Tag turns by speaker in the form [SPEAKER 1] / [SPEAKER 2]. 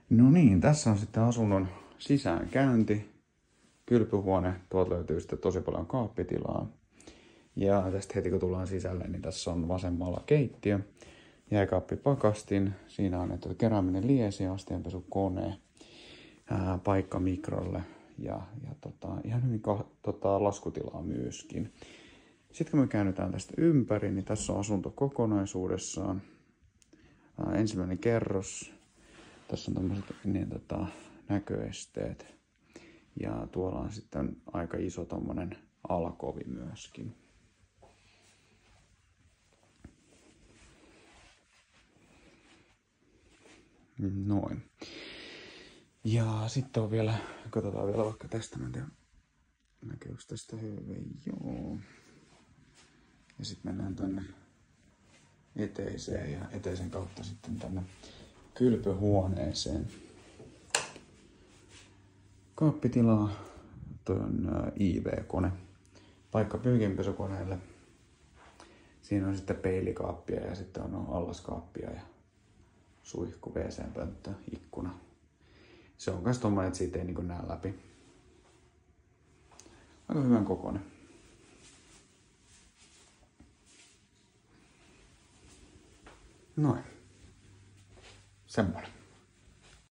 [SPEAKER 1] No niin, tässä on sitten asunnon sisäänkäynti. Kylpyhuone, tuolta löytyy sitten tosi paljon kaappitilaa. Ja tästä heti kun tullaan sisälle, niin tässä on vasemmalla keittiö, jääkaappipakastin, siinä on kerääminen liesi, astianpesukone, paikka mikrolle ja ihan hyvin laskutilaa myöskin. Sitten kun me käännytään tästä ympäri, niin tässä on asunto kokonaisuudessaan. Ensimmäinen kerros. Tässä on tämmöiset näköesteet. Ja tuolla on sitten aika iso tommonen alkovi myöskin. Noin. Ja sitten on vielä, katsotaan vielä vaikka tästä, mä en tiedä, näkyykö tästä hyvin, joo. Ja sitten mennään tänne eteiseen ja eteisen kautta sitten tänne kylpyhuoneeseen. Kaappitilaa, toi on IV-kone, paikka pyykinpesukoneelle. Siinä on sitten peilikaappia ja sitten on allaskaappia ja suihku, WC-pönttö, ikkuna. Se on myös tommoinen, että siitä ei niin näe läpi. Aika hyvän kokoinen. Noin. Semmoinen.